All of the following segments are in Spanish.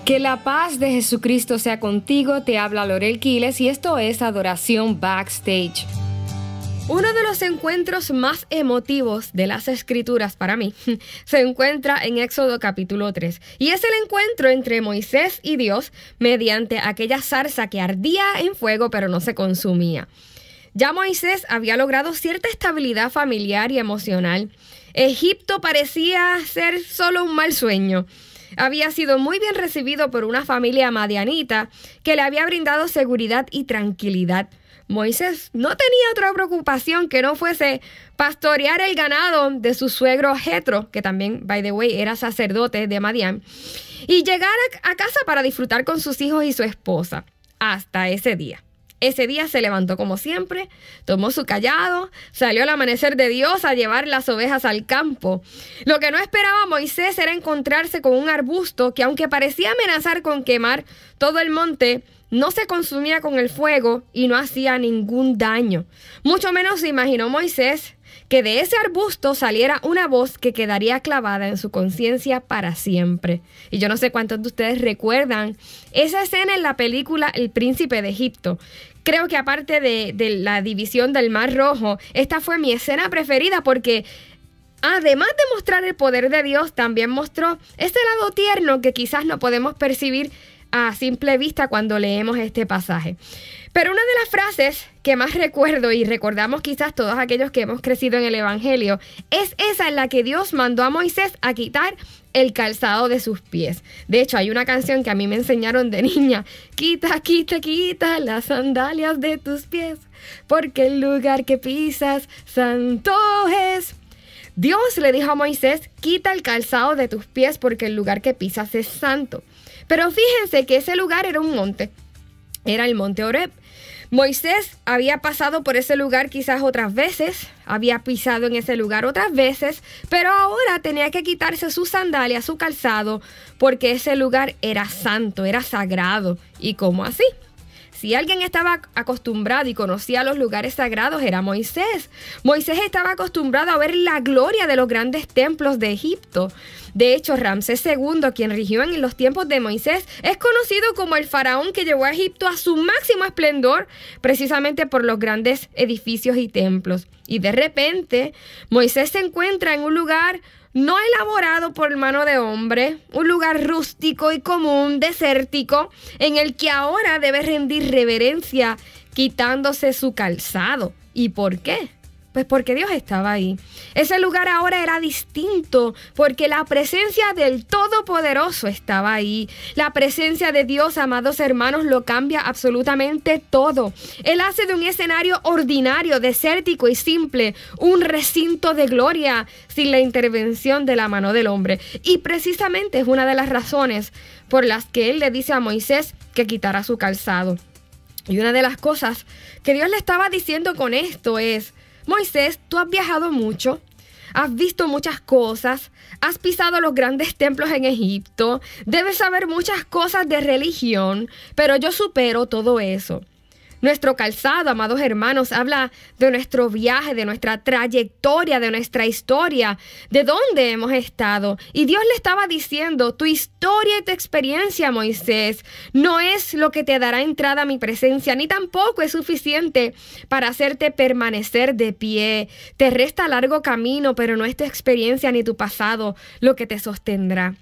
Que la paz de Jesucristo sea contigo, te habla Lorel Quiles y esto es Adoración Backstage. Uno de los encuentros más emotivos de las Escrituras para mí se encuentra en Éxodo capítulo 3 y es el encuentro entre Moisés y Dios mediante aquella zarza que ardía en fuego pero no se consumía. Ya Moisés había logrado cierta estabilidad familiar y emocional. Egipto parecía ser solo un mal sueño. Había sido muy bien recibido por una familia madianita que le había brindado seguridad y tranquilidad. Moisés no tenía otra preocupación que no fuese pastorear el ganado de su suegro Jetro, que también, by the way, era sacerdote de Madián, y llegar a casa para disfrutar con sus hijos y su esposa. Hasta ese día. Ese día se levantó como siempre, tomó su cayado, salió al amanecer de Dios a llevar las ovejas al campo. Lo que no esperaba Moisés era encontrarse con un arbusto que, aunque parecía amenazar con quemar todo el monte, no se consumía con el fuego y no hacía ningún daño. Mucho menos se imaginó Moisés que de ese arbusto saliera una voz que quedaría clavada en su conciencia para siempre. Y yo no sé cuántos de ustedes recuerdan esa escena en la película El Príncipe de Egipto. Creo que aparte de la división del Mar Rojo, esta fue mi escena preferida porque además de mostrar el poder de Dios, también mostró ese lado tierno que quizás no podemos percibir a simple vista cuando leemos este pasaje. Pero una de las frases que más recuerdo y recordamos quizás todos aquellos que hemos crecido en el Evangelio es esa en la que Dios mandó a Moisés a quitar el calzado de sus pies. De hecho, hay una canción que a mí me enseñaron de niña. Quita, quita, quita las sandalias de tus pies, porque el lugar que pisas santo es. Dios le dijo a Moisés, quita el calzado de tus pies porque el lugar que pisas es santo. Pero fíjense que ese lugar era un monte. Era el monte Horeb. Moisés había pasado por ese lugar quizás otras veces, había pisado en ese lugar otras veces, pero ahora tenía que quitarse sus sandalias, su calzado, porque ese lugar era santo, era sagrado. ¿Y cómo así? Si alguien estaba acostumbrado y conocía los lugares sagrados era Moisés. Moisés estaba acostumbrado a ver la gloria de los grandes templos de Egipto. De hecho, Ramsés II, quien rigió en los tiempos de Moisés, es conocido como el faraón que llevó a Egipto a su máximo esplendor, precisamente por los grandes edificios y templos. Y de repente, Moisés se encuentra en un lugar no elaborado por mano de hombre, un lugar rústico y común, desértico, en el que ahora debe rendir reverencia quitándose su calzado. ¿Y por qué? Pues porque Dios estaba ahí. Ese lugar ahora era distinto porque la presencia del Todopoderoso estaba ahí. La presencia de Dios, amados hermanos, lo cambia absolutamente todo. Él hace de un escenario ordinario, desértico y simple, un recinto de gloria sin la intervención de la mano del hombre. Y precisamente es una de las razones por las que Él le dice a Moisés que quitara su calzado. Y una de las cosas que Dios le estaba diciendo con esto es: Moisés, tú has viajado mucho, has visto muchas cosas, has pisado los grandes templos en Egipto, debes saber muchas cosas de religión, pero yo supero todo eso. Nuestro calzado, amados hermanos, habla de nuestro viaje, de nuestra trayectoria, de nuestra historia, de dónde hemos estado. Y Dios le estaba diciendo, tu historia y tu experiencia, Moisés, no es lo que te dará entrada a mi presencia, ni tampoco es suficiente para hacerte permanecer de pie. Te resta largo camino, pero no es tu experiencia ni tu pasado lo que te sostendrá.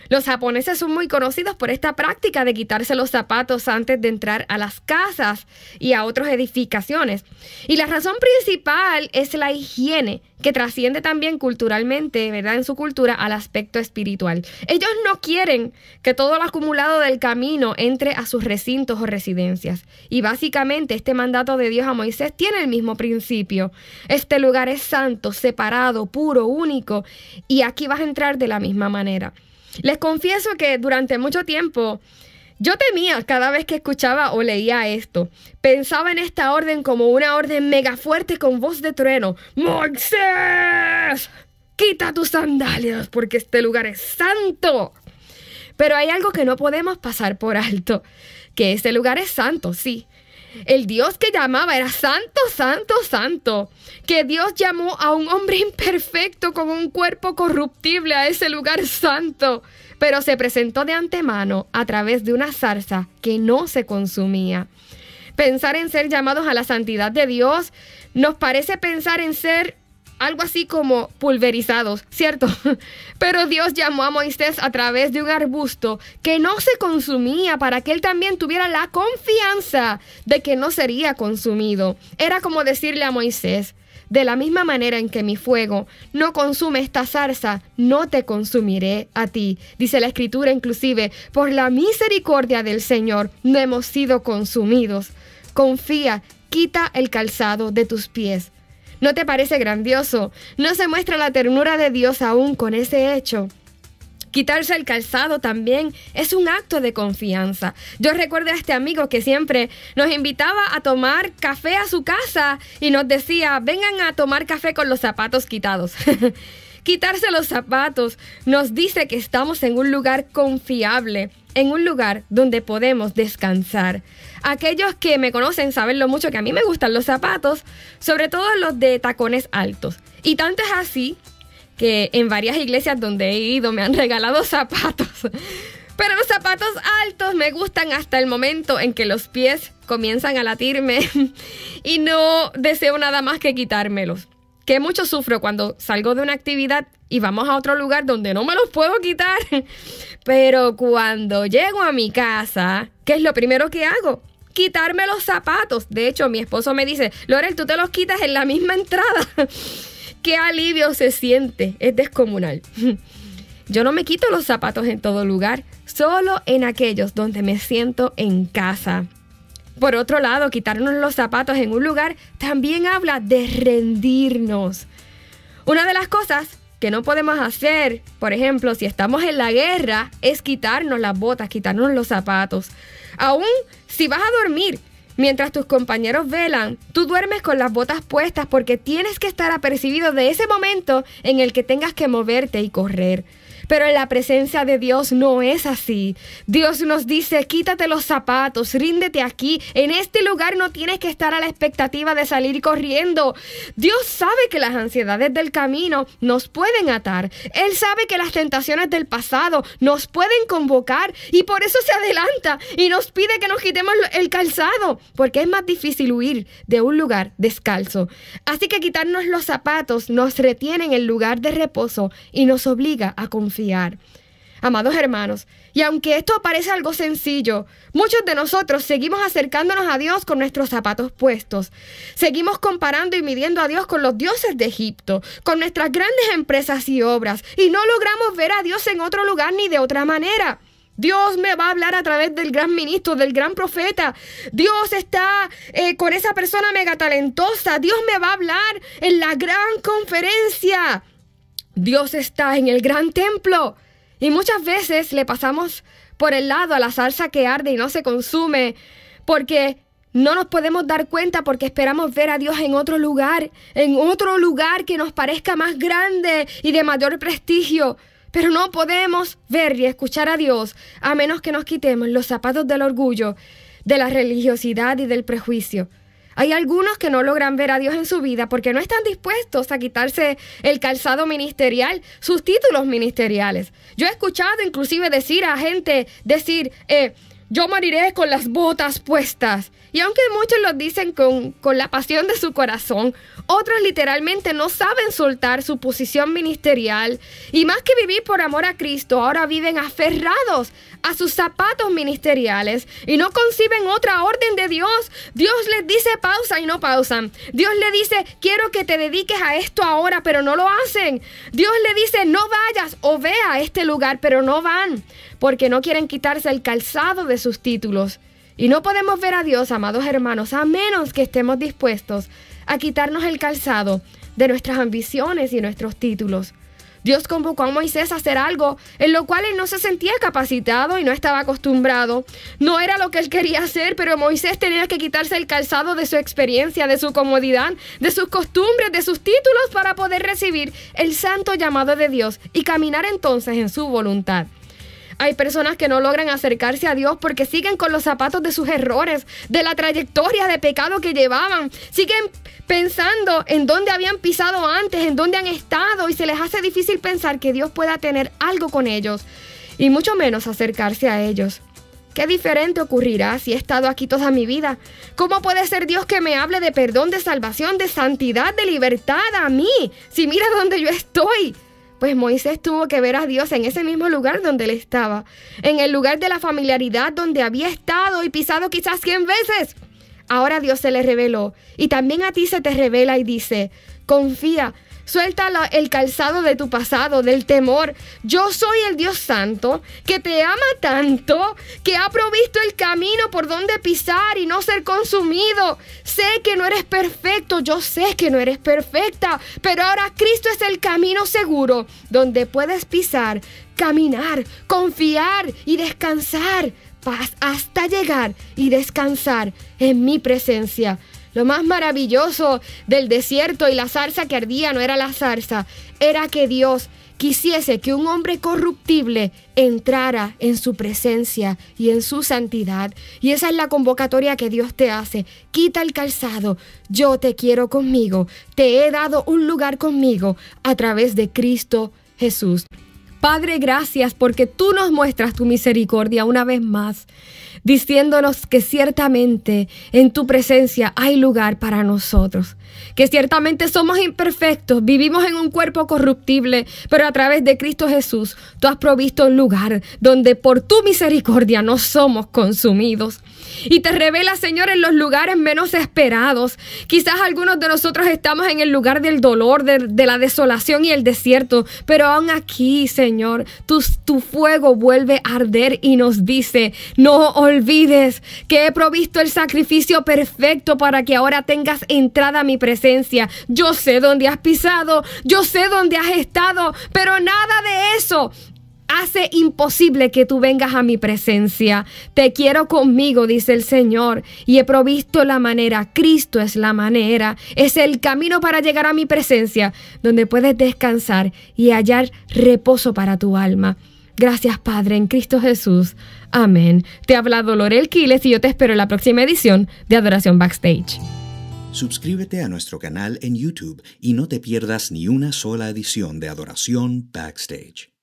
Los japoneses son muy conocidos por esta práctica de quitarse los zapatos antes de entrar a las casas y a otras edificaciones. Y la razón principal es la higiene, que trasciende también culturalmente, ¿verdad? En su cultura al aspecto espiritual. Ellos no quieren que todo lo acumulado del camino entre a sus recintos o residencias. Y básicamente este mandato de Dios a Moisés tiene el mismo principio. Este lugar es santo, separado, puro, único, y aquí vas a entrar de la misma manera. Les confieso que durante mucho tiempo yo temía cada vez que escuchaba o leía esto. Pensaba en esta orden como una orden mega fuerte con voz de trueno. ¡Moisés! ¡Quita tus sandalias porque este lugar es santo! Pero hay algo que no podemos pasar por alto, que este lugar es santo, sí. El Dios que llamaba era santo, santo, santo. Que Dios llamó a un hombre imperfecto con un cuerpo corruptible a ese lugar santo. pero se presentó de antemano a través de una zarza que no se consumía. Pensar en ser llamados a la santidad de Dios nos parece pensar en ser algo así como pulverizados, ¿cierto? Pero Dios llamó a Moisés a través de un arbusto que no se consumía para que él también tuviera la confianza de que no sería consumido. Era como decirle a Moisés: de la misma manera en que mi fuego no consume esta zarza, no te consumiré a ti. Dice la Escritura inclusive: por la misericordia del Señor no hemos sido consumidos. Confía, quita el calzado de tus pies. ¿No te parece grandioso? ¿No se muestra la ternura de Dios aún con ese hecho? Quitarse el calzado también es un acto de confianza. Yo recuerdo a este amigo que siempre nos invitaba a tomar café a su casa y nos decía: vengan a tomar café con los zapatos quitados. Quitarse los zapatos nos dice que estamos en un lugar confiable, en un lugar donde podemos descansar. Aquellos que me conocen saben lo mucho que a mí me gustan los zapatos, sobre todo los de tacones altos. Y tanto es así que en varias iglesias donde he ido me han regalado zapatos. Pero los zapatos altos me gustan hasta el momento en que los pies comienzan a latirme y no deseo nada más que quitármelos. Que mucho sufro cuando salgo de una actividad y vamos a otro lugar donde no me los puedo quitar. Pero cuando llego a mi casa, ¿qué es lo primero que hago? Quitarme los zapatos. De hecho, mi esposo me dice: Lorel, tú te los quitas en la misma entrada. ¡Qué alivio se siente! Es descomunal. Yo no me quito los zapatos en todo lugar, solo en aquellos donde me siento en casa. Por otro lado, quitarnos los zapatos en un lugar también habla de rendirnos. Una de las cosas que no podemos hacer, por ejemplo, si estamos en la guerra, es quitarnos las botas, quitarnos los zapatos. Aún si vas a dormir, mientras tus compañeros velan, tú duermes con las botas puestas porque tienes que estar apercibido de ese momento en el que tengas que moverte y correr. Pero en la presencia de Dios no es así. Dios nos dice: quítate los zapatos, ríndete aquí. En este lugar no tienes que estar a la expectativa de salir corriendo. Dios sabe que las ansiedades del camino nos pueden atar. Él sabe que las tentaciones del pasado nos pueden convocar y por eso se adelanta y nos pide que nos quitemos el calzado, porque es más difícil huir de un lugar descalzo. Así que quitarnos los zapatos nos retiene en el lugar de reposo y nos obliga a confiar. Amados hermanos, y aunque esto parece algo sencillo, muchos de nosotros seguimos acercándonos a Dios con nuestros zapatos puestos. Seguimos comparando y midiendo a Dios con los dioses de Egipto, con nuestras grandes empresas y obras, y no logramos ver a Dios en otro lugar ni de otra manera. Dios me va a hablar a través del gran ministro, del gran profeta. Dios está con esa persona mega talentosa. Dios me va a hablar en la gran conferencia. Dios está en el gran templo. Y muchas veces le pasamos por el lado a la salsa que arde y no se consume porque no nos podemos dar cuenta, porque esperamos ver a Dios en otro lugar que nos parezca más grande y de mayor prestigio. Pero no podemos ver y escuchar a Dios a menos que nos quitemos los zapatos del orgullo, de la religiosidad y del prejuicio. Hay algunos que no logran ver a Dios en su vida porque no están dispuestos a quitarse el calzado ministerial, sus títulos ministeriales. Yo he escuchado inclusive a gente decir, yo moriré con las botas puestas. Y aunque muchos lo dicen con la pasión de su corazón, otros literalmente no saben soltar su posición ministerial. Y más que vivir por amor a Cristo, ahora viven aferrados a sus zapatos ministeriales y no conciben otra orden de Dios. Dios les dice pausa y no pausan. Dios le dice, quiero que te dediques a esto ahora, pero no lo hacen. Dios le dice, no vayas o ve a este lugar, pero no van, porque no quieren quitarse el calzado de sus títulos. Y no podemos ver a Dios, amados hermanos, a menos que estemos dispuestos a quitarnos el calzado de nuestras ambiciones y nuestros títulos. Dios convocó a Moisés a hacer algo en lo cual él no se sentía capacitado y no estaba acostumbrado. No era lo que él quería hacer, pero Moisés tenía que quitarse el calzado de su experiencia, de su comodidad, de sus costumbres, de sus títulos para poder recibir el santo llamado de Dios y caminar entonces en su voluntad. Hay personas que no logran acercarse a Dios porque siguen con los zapatos de sus errores, de la trayectoria de pecado que llevaban. Siguen pensando en dónde habían pisado antes, en dónde han estado, y se les hace difícil pensar que Dios pueda tener algo con ellos. y mucho menos acercarse a ellos. ¿Qué diferente ocurrirá si he estado aquí toda mi vida? ¿Cómo puede ser Dios que me hable de perdón, de salvación, de santidad, de libertad a mí? Si mira dónde yo estoy. Pues Moisés tuvo que ver a Dios en ese mismo lugar donde él estaba, en el lugar de la familiaridad donde había estado y pisado quizás 100 veces. Ahora Dios se le reveló y también a ti se te revela y dice, confía, suelta el calzado de tu pasado, del temor. Yo soy el Dios Santo que te ama tanto, que ha provisto el camino por donde pisar y no ser consumido. Sé que no eres perfecto, yo sé que no eres perfecta, pero ahora Cristo es el camino seguro donde puedes pisar, caminar, confiar y descansar hasta llegar y descansar en mi presencia. Lo más maravilloso del desierto y la zarza que ardía no era la zarza, era que Dios quisiese que un hombre corruptible entrara en su presencia y en su santidad. Y esa es la convocatoria que Dios te hace. Quita el calzado, yo te quiero conmigo, te he dado un lugar conmigo a través de Cristo Jesús. Padre, gracias porque tú nos muestras tu misericordia una vez más, diciéndonos que ciertamente en tu presencia hay lugar para nosotros, que ciertamente somos imperfectos, vivimos en un cuerpo corruptible, pero a través de Cristo Jesús tú has provisto un lugar donde por tu misericordia no somos consumidos. Y te revela, Señor, en los lugares menos esperados. Quizás algunos de nosotros estamos en el lugar del dolor, de la desolación y el desierto, pero aún aquí, Señor, tu fuego vuelve a arder y nos dice, no olvides que he provisto el sacrificio perfecto para que ahora tengas entrada a mi presencia. Yo sé dónde has pisado, yo sé dónde has estado, pero nada de eso hace imposible que tú vengas a mi presencia. Te quiero conmigo, dice el Señor, y he provisto la manera. Cristo es la manera, es el camino para llegar a mi presencia, donde puedes descansar y hallar reposo para tu alma. Gracias, Padre, en Cristo Jesús. Amén. Te ha hablado Lorel Quiles y yo te espero en la próxima edición de Adoración Backstage. Suscríbete a nuestro canal en YouTube y no te pierdas ni una sola edición de Adoración Backstage.